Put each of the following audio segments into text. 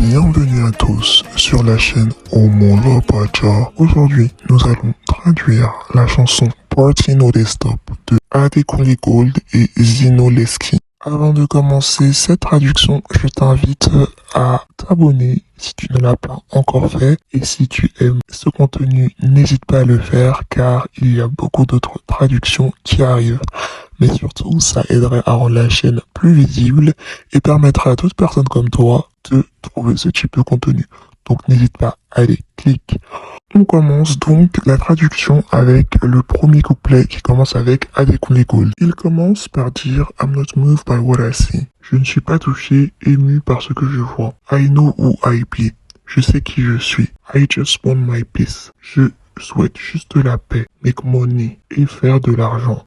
Bienvenue à tous sur la chaîne Omolo Pacha. Aujourd'hui, nous allons traduire la chanson Party No Dey Stop de Adekunle Gold et Zino Leski. Avant de commencer cette traduction, je t'invite à t'abonner si tu ne l'as pas encore fait. Et si tu aimes ce contenu, n'hésite pas à le faire car il y a beaucoup d'autres traductions qui arrivent. Mais surtout, ça aiderait à rendre la chaîne plus visible et permettra à d'autres personnes comme toi de trouver ce type de contenu. Donc n'hésite pas, allez, clique. On commence donc la traduction avec le premier couplet qui commence avec Adekunle Gold. Il commence par dire I'm not moved by what I see. Je ne suis pas touché, ému par ce que je vois. I know who I be. Je sais qui je suis. I just want my peace. Je souhaite juste la paix, make money et faire de l'argent.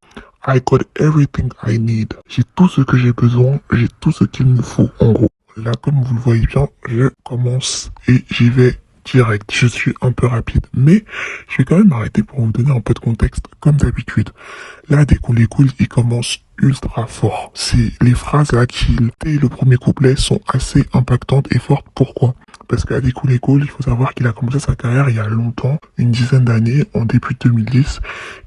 I got everything I need. J'ai tout ce que j'ai besoin, j'ai tout ce qu'il me faut en gros. Là, comme vous le voyez bien, je commence et j'y vais direct. Je suis un peu rapide, mais je vais quand même m'arrêter pour vous donner un peu de contexte, comme d'habitude. Là, dès qu'on l'écoute, il commence ultra fort. C'est les phrases là dès le premier couplet sont assez impactantes et fortes. Pourquoi? Parce qu'Adekunle Gold, il faut savoir qu'il a commencé sa carrière il y a longtemps, une dizaine d'années, en début 2010,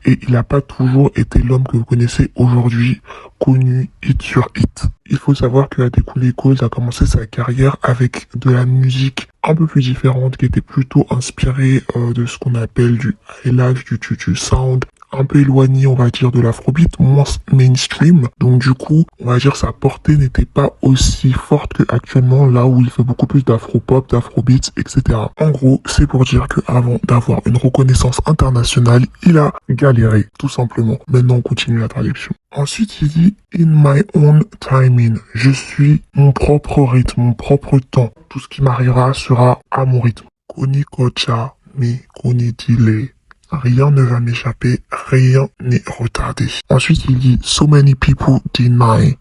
et il n'a pas toujours été l'homme que vous connaissez aujourd'hui, connu hit sur hit. Il faut savoir que Adekunle Gold a commencé sa carrière avec de la musique un peu plus différente, qui était plutôt inspirée de ce qu'on appelle du highlife, du sound, un peu éloigné, on va dire, de l'afrobeat, moins mainstream. Donc du coup, on va dire sa portée n'était pas aussi forte qu'actuellement, là où il fait beaucoup plus d'afropop, d'afrobeat, etc. En gros, c'est pour dire qu'avant d'avoir une reconnaissance internationale, il a galéré, tout simplement. Maintenant, on continue la traduction. Ensuite, il dit « In my own timing ». Je suis mon propre rythme, mon propre temps. Tout ce qui m'arrivera sera à mon rythme. « Koni kocha mi koni delay ». Rien ne va m'échapper, rien n'est retardé. Ensuite, il dit « So many people deny ».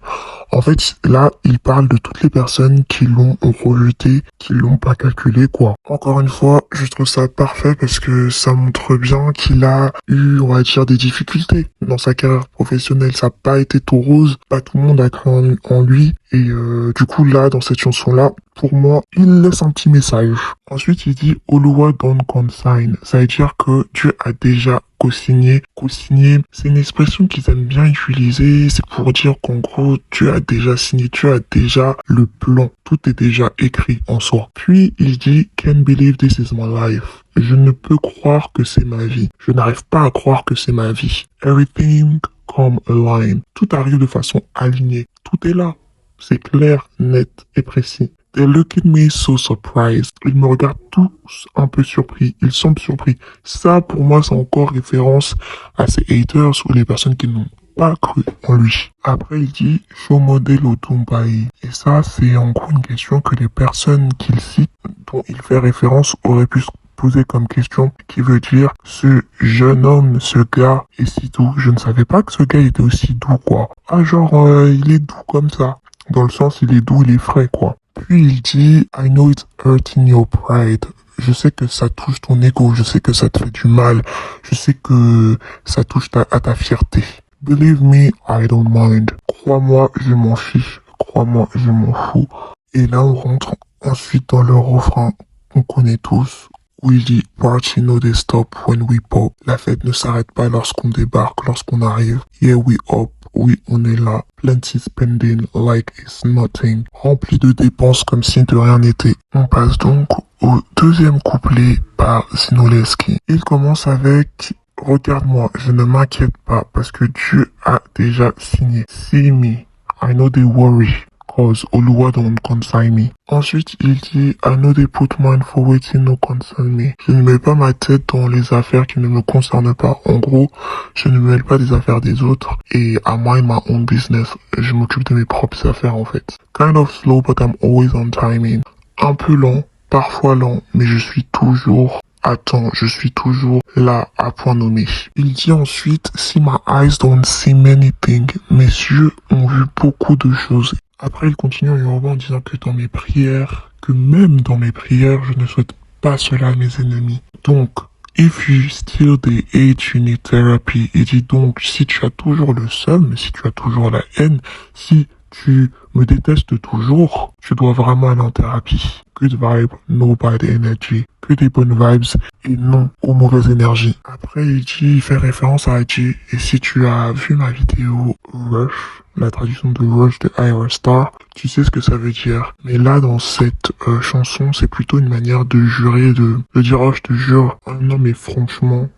En fait, là, il parle de toutes les personnes qui l'ont rejeté, qui l'ont pas calculé, quoi. Encore une fois, je trouve ça parfait parce que ça montre bien qu'il a eu, on va dire, des difficultés dans sa carrière professionnelle. Ça n'a pas été tout rose, pas tout le monde a cru en lui. Et du coup, là, dans cette chanson-là, pour moi, il laisse un petit message. Ensuite, il dit « Oluwa don consign ». Ça veut dire que Dieu a déjà co-signé. Co-signé, c'est une expression qu'ils aiment bien utiliser. C'est pour dire qu'en gros, Dieu a déjà signé, Dieu a déjà le plan. Tout est déjà écrit en soi. Puis, il dit « Can't believe this is my life ». Je ne peux croire que c'est ma vie. Je n'arrive pas à croire que c'est ma vie. Everything come aligned. Tout arrive de façon alignée. Tout est là. C'est clair, net et précis. They look at me so surprised. Ils me regardent tous un peu surpris. Ils semblent surpris. Ça, pour moi, c'est encore référence à ces haters ou les personnes qui n'ont pas cru en lui. Après, il dit « Show modèle au Tumbai ». Et ça, c'est en gros une question que les personnes qu'il cite, dont il fait référence, auraient pu se poser comme question, qui veut dire « Ce jeune homme, ce gars est si doux. Je ne savais pas que ce gars était aussi doux, quoi. Ah, genre, il est doux comme ça. Dans le sens, il est doux, il est frais, quoi. » Puis il dit « I know it's hurting your pride ». Je sais que ça touche ton ego, je sais que ça te fait du mal, je sais que ça touche à ta fierté. « Believe me, I don't mind ». Crois-moi, je m'en fiche. Crois-moi, je m'en fous. Et là, on rentre ensuite dans le refrain qu'on connaît tous, où il dit « Party no dey stop when we pop ». La fête ne s'arrête pas lorsqu'on débarque, lorsqu'on arrive. « Yeah, we up ». Oui, on est là. Plenty spending like it's nothing. Rempli de dépenses comme si de rien n'était. On passe donc au deuxième couplet par Zino Leski. Il commence avec « Regarde-moi, je ne m'inquiète pas parce que Dieu a déjà signé. See me, I know they worry. Cause Oluwa don't consign me. » Ensuite, il dit « I know they put mine for waiting no concern me. » Je ne mets pas ma tête dans les affaires qui ne me concernent pas. En gros, je ne me mêle pas des affaires des autres. Et I mind my own business. Je m'occupe de mes propres affaires, en fait. Kind of slow, but I'm always on timing. Un peu lent, parfois lent, mais je suis toujours à temps. Je suis toujours là, à point nommé. Il dit ensuite « See my eyes don't see many things. » Mes yeux ont vu beaucoup de choses. Après, il continue en yoruba en disant que dans mes prières, que même dans mes prières, je ne souhaite pas cela à mes ennemis. Donc, if you still the hate, you need therapy. Il dit donc, si tu as toujours le seum, si tu as toujours la haine, si tu me détestes toujours, tu dois vraiment aller en thérapie. good vibe, no bad energy. Que des bonnes vibes et non aux mauvaises énergies. Après, il fait référence à G. Et si tu as vu ma vidéo Rush, la traduction de Rush de Ayra Starr, tu sais ce que ça veut dire. Mais là, dans cette chanson, c'est plutôt une manière de jurer, de dire, oh, je te jure, oh, non mais franchement.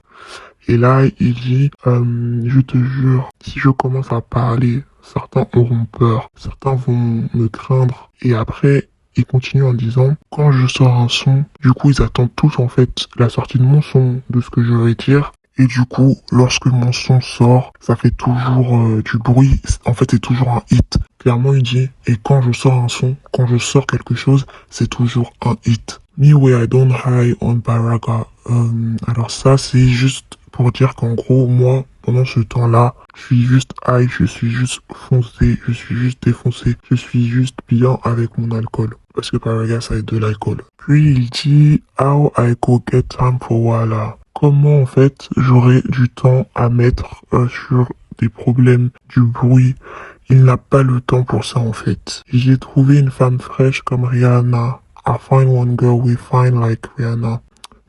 Et là, il dit, je te jure, si je commence à parler, certains auront peur, certains vont me craindre. Et après, il continue en disant, quand je sors un son, du coup, ils attendent tous en fait la sortie de mon son, de ce que je vais dire. Et du coup, lorsque mon son sort, ça fait toujours du bruit. En fait, c'est toujours un hit. Clairement, il dit, et quand je sors un son, quand je sors quelque chose, c'est toujours un hit. Me way I don't high on Baraga. Alors ça, c'est juste pour dire qu'en gros, moi, pendant ce temps-là, je suis juste high, je suis juste foncé, je suis juste défoncé, je suis juste bien avec mon alcool. Parce que Paraga, ça est de l'alcool. Puis il dit, how I go get time for Walla. Comment en fait j'aurai du temps à mettre sur des problèmes, du bruit. Il n'a pas le temps pour ça en fait. J'ai trouvé une femme fraîche comme Rihanna. I find one girl we find like Rihanna.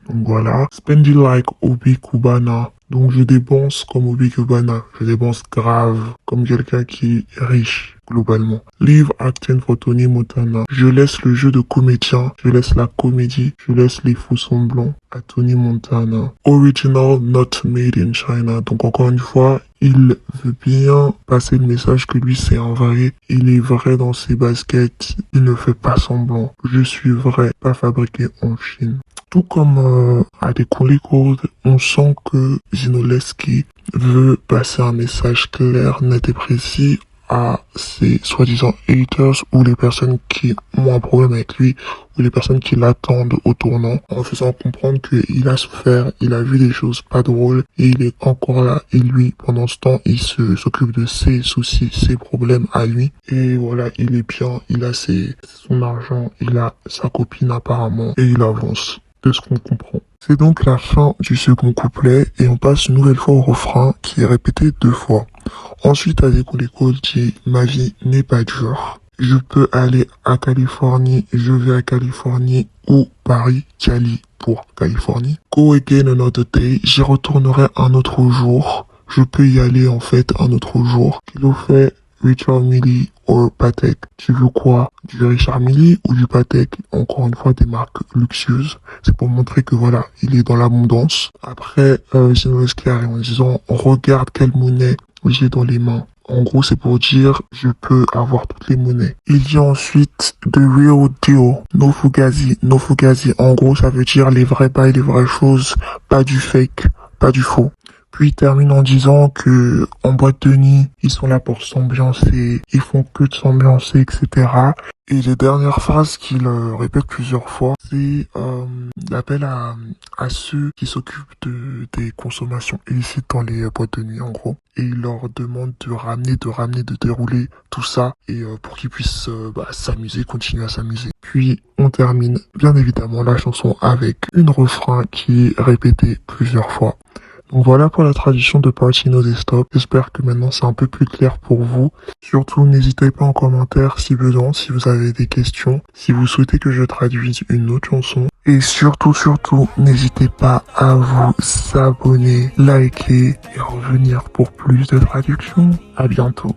Donc voilà. Spend it like Obi Kubana. Donc je dépense comme Obi Kubana. Je dépense grave comme quelqu'un qui est riche globalement. Leave acting for Tony Montana. Je laisse le jeu de comédien. Je laisse la comédie. Je laisse les faux semblants à Tony Montana. Original, not made in China. Donc encore une fois, il veut bien passer le message que lui c'est un vrai. Il est vrai dans ses baskets. Il ne fait pas semblant. Je suis vrai, pas fabriqué en Chine. Tout comme à des Gold, on sent que Zinoleski veut passer un message clair, net et précis à ses soi-disant haters ou les personnes qui ont un problème avec lui ou les personnes qui l'attendent au tournant, en faisant comprendre qu'il a souffert, il a vu des choses pas drôles et il est encore là. Et lui, pendant ce temps, il s'occupe de ses soucis, ses problèmes à lui. Et voilà, il est bien, il a son argent, il a sa copine apparemment et il avance. De ce qu'on comprend. C'est donc la fin du second couplet et on passe une nouvelle fois au refrain qui est répété 2 fois. Ensuite, Adekunle dit « Ma vie n'est pas dure. Je peux aller à Californie, je vais à Californie ou Paris, Cali pour Californie. Go again another day, j'y retournerai un autre jour. Je peux y aller en fait un autre jour. Kilo fait Richard Mille ou Patek. Tu veux quoi? Du Richard Mille ou du Patek? Encore une fois, des marques luxueuses. C'est pour montrer que voilà, il est dans l'abondance. Après, Zinoleski arrive en disant, regarde quelle monnaie j'ai dans les mains. En gros, c'est pour dire, je peux avoir toutes les monnaies. Il dit ensuite, the real deal, no fugazi, no fugazi. En gros, ça veut dire les vrais bails, les vraies choses, pas du fake, pas du faux. Puis il termine en disant que en boîte de nuit, ils sont là pour s'ambiancer, ils font que de s'ambiancer, etc. Et les dernières phrases qu'il répète plusieurs fois, c'est l'appel à ceux qui s'occupent des consommations illicites dans les boîtes de nuit en gros. Et il leur demande de ramener, de dérouler tout ça et pour qu'ils puissent s'amuser, continuer à s'amuser. Puis on termine bien évidemment la chanson avec une refrain qui est répété plusieurs fois. Donc voilà pour la traduction de Party No Dey Stop. J'espère que maintenant c'est un peu plus clair pour vous. Surtout, n'hésitez pas en commentaire si besoin, si vous avez des questions, si vous souhaitez que je traduise une autre chanson. Et surtout, n'hésitez pas à vous abonner, liker et revenir pour plus de traductions. À bientôt.